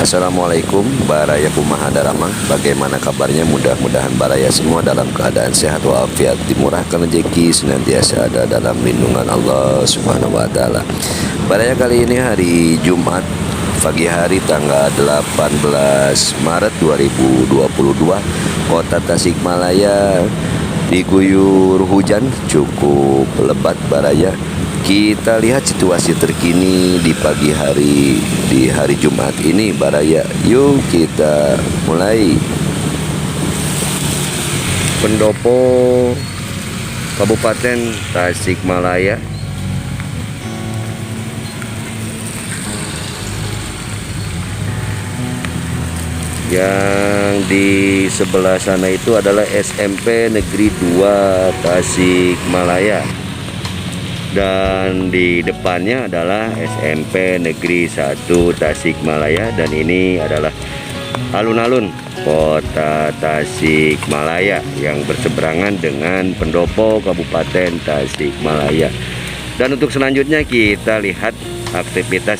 Assalamualaikum Baraya Kumaha Daramang. Bagaimana kabarnya? Mudah-mudahan Baraya semua dalam keadaan sehat walafiat, dimurahkan rezeki, senantiasa ada dalam lindungan Allah Subhanahu wa taala. Baraya kali ini hari Jumat pagi hari tanggal 18 Maret 2022. Kota Tasikmalaya diguyur hujan cukup lebat Baraya. Kita lihat situasi terkini di pagi hari di hari Jumat ini Baraya. Yuk kita mulai. Pendopo Kabupaten Tasikmalaya. Yang di sebelah sana itu adalah SMP Negeri 2 Tasikmalaya. Dan di depannya adalah SMP Negeri 1 Tasikmalaya. Dan ini adalah alun-alun Kota Tasikmalaya yang berseberangan dengan Pendopo Kabupaten Tasikmalaya. Dan untuk selanjutnya kita lihat aktivitas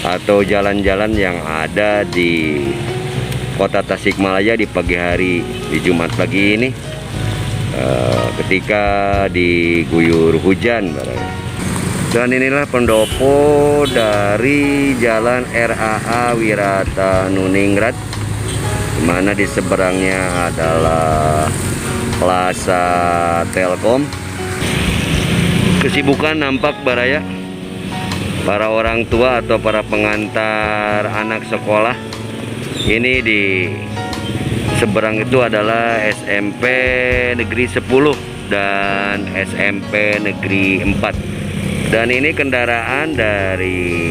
atau jalan-jalan yang ada di Kota Tasikmalaya di pagi hari di Jumat pagi ini, ketika diguyur hujan. Dan inilah pendopo dari Jalan RAA Wiratanuninggrat, dimana di seberangnya adalah Plaza Telkom. Kesibukan nampak Baraya para orang tua atau para pengantar anak sekolah. Ini di seberang itu adalah SMP Negeri 10 dan SMP Negeri 4. Dan ini kendaraan dari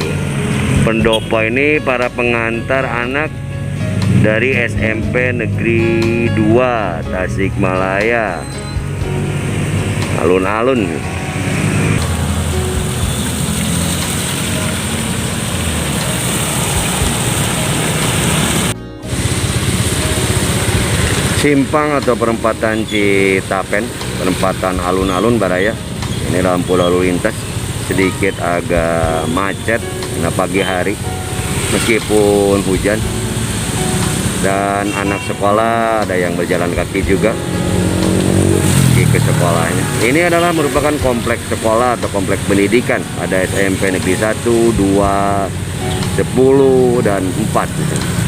pendopo ini para pengantar anak dari SMP Negeri 2 Tasikmalaya. Alun-alun. Simpang atau perempatan Citapen, perempatan alun-alun Baraya. Ini lampu lalu lintas sedikit agak macet karena pagi hari meskipun hujan. Dan anak sekolah ada yang berjalan kaki juga pergi ke sekolahnya. Ini adalah merupakan kompleks sekolah atau kompleks pendidikan. Ada SMP Negeri 1, 2, 10 dan 4 di sini.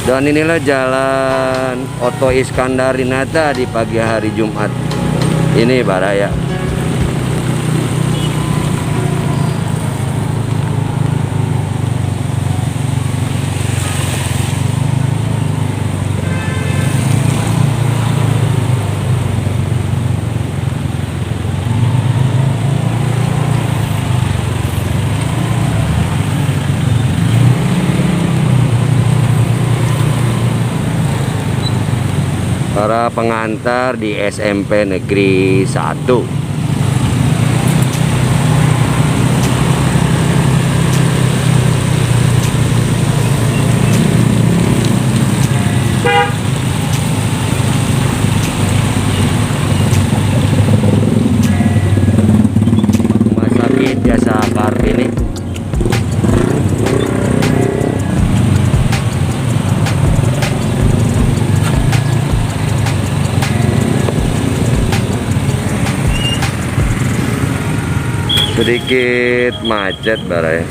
Dan inilah jalan Oto Iskandar Dinata di pagi hari Jumat ini Baraya. Para pengantar di SMP Negeri 1. Rumah Sakit Jasa Kartini. Sedikit macet Baraya.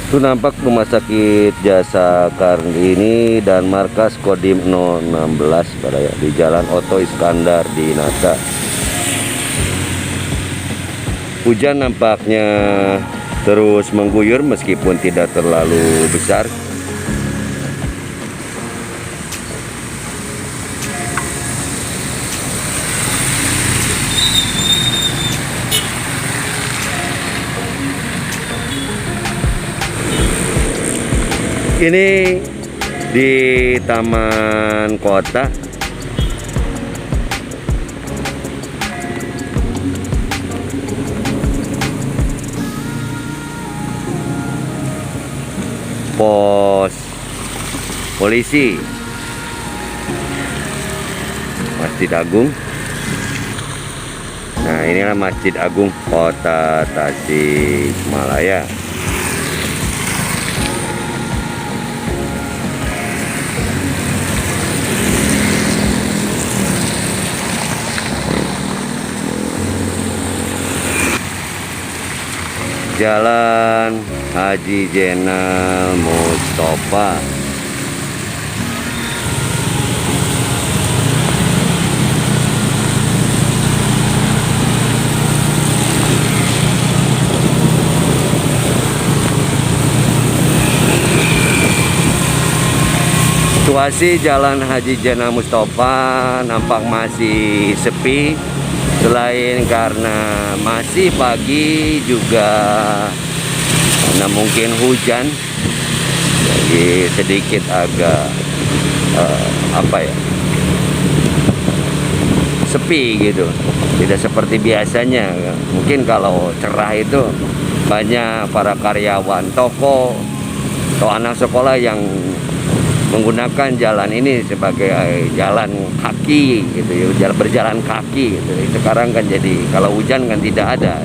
Itu nampak Rumah Sakit Jasa Kartini dan markas Kodim 016 Baraya di Jalan Oto Iskandar Dinata. Hujan nampaknya terus mengguyur meskipun tidak terlalu besar. Ini di Taman Kota. Pos polisi Masjid Agung. Nah, inilah Masjid Agung Kota Tasikmalaya. Jalan Haji Jenal Mustofa. Situasi Jalan Haji Jenal Mustofa nampak masih sepi, selain karena masih pagi juga karena mungkin hujan, jadi sedikit agak sepi gitu, tidak seperti biasanya. Mungkin kalau cerah itu banyak para karyawan toko atau anak sekolah yang menggunakan jalan ini sebagai jalan kaki gitu ya, berjalan kaki gitu. Sekarang kan jadi kalau hujan kan tidak ada,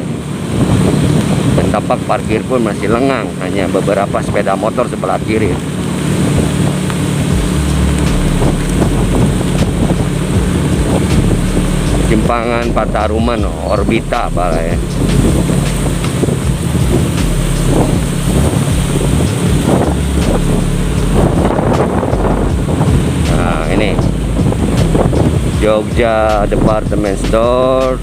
dan tampak parkir pun masih lengang, hanya beberapa sepeda motor sebelah kiri. Simpangan Pataruman Orbita ya. Jogja Department Store.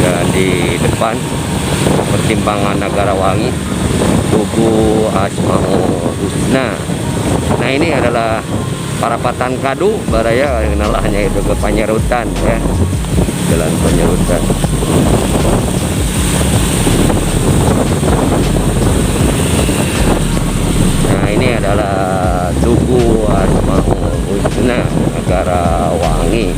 Dan di depan persimpangan Negarawangi Tugu Asmaul Husna. Nah, ini adalah Parapatan Kadu Baraya, kenalahnya itu ke Panyerutan ya, Jalan Panyerutan. Ini adalah Tugu Asmaul Husna Negarawangi.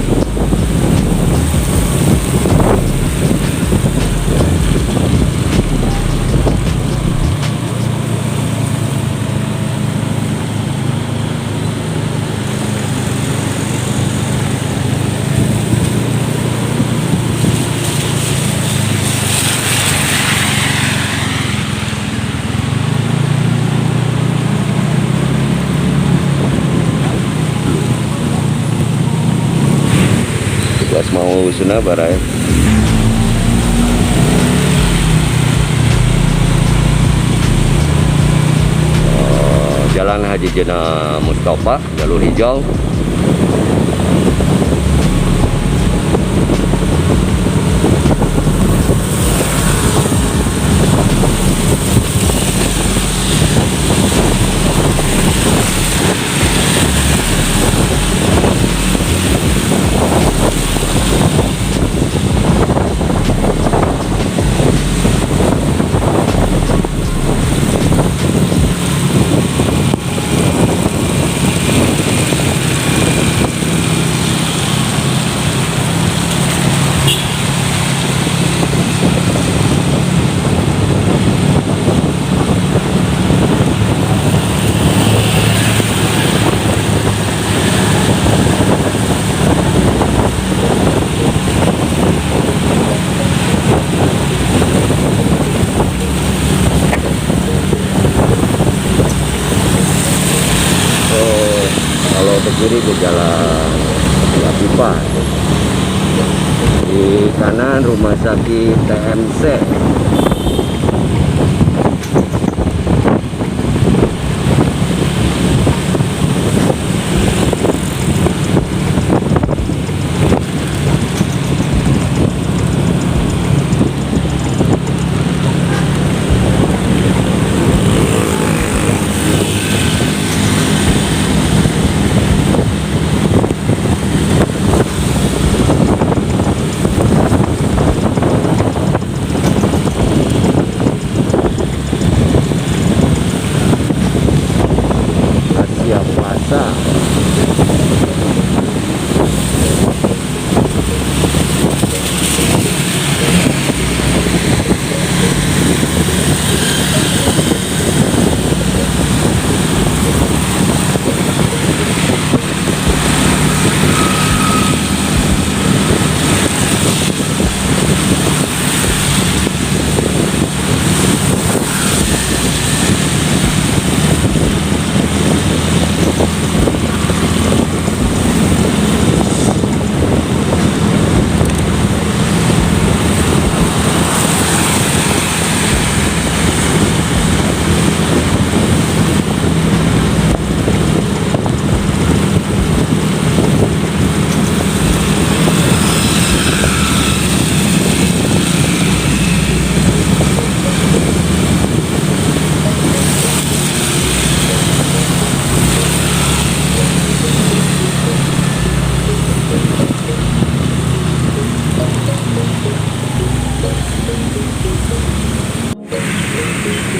Asmaul Husna Baraya. Jalan Haji Jenal Mustofa, jalur hijau. Ke kiri ke jalan Pipa, di kanan rumah sakit TMC.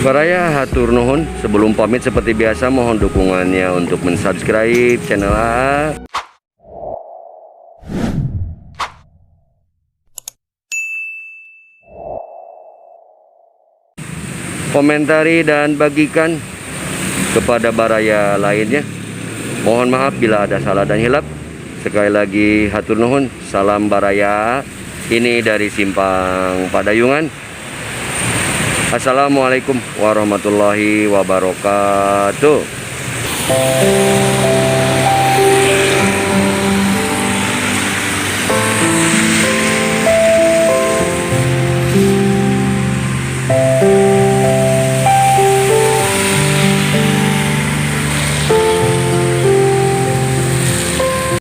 Baraya hatur nuhun, sebelum pamit seperti biasa mohon dukungannya untuk mensubscribe channel AA, komentari dan bagikan kepada baraya lainnya. Mohon maaf bila ada salah dan hilap. Sekali lagi hatur nuhun, salam baraya. Ini dari Simpang Padayungan. Assalamualaikum warahmatullahi wabarakatuh.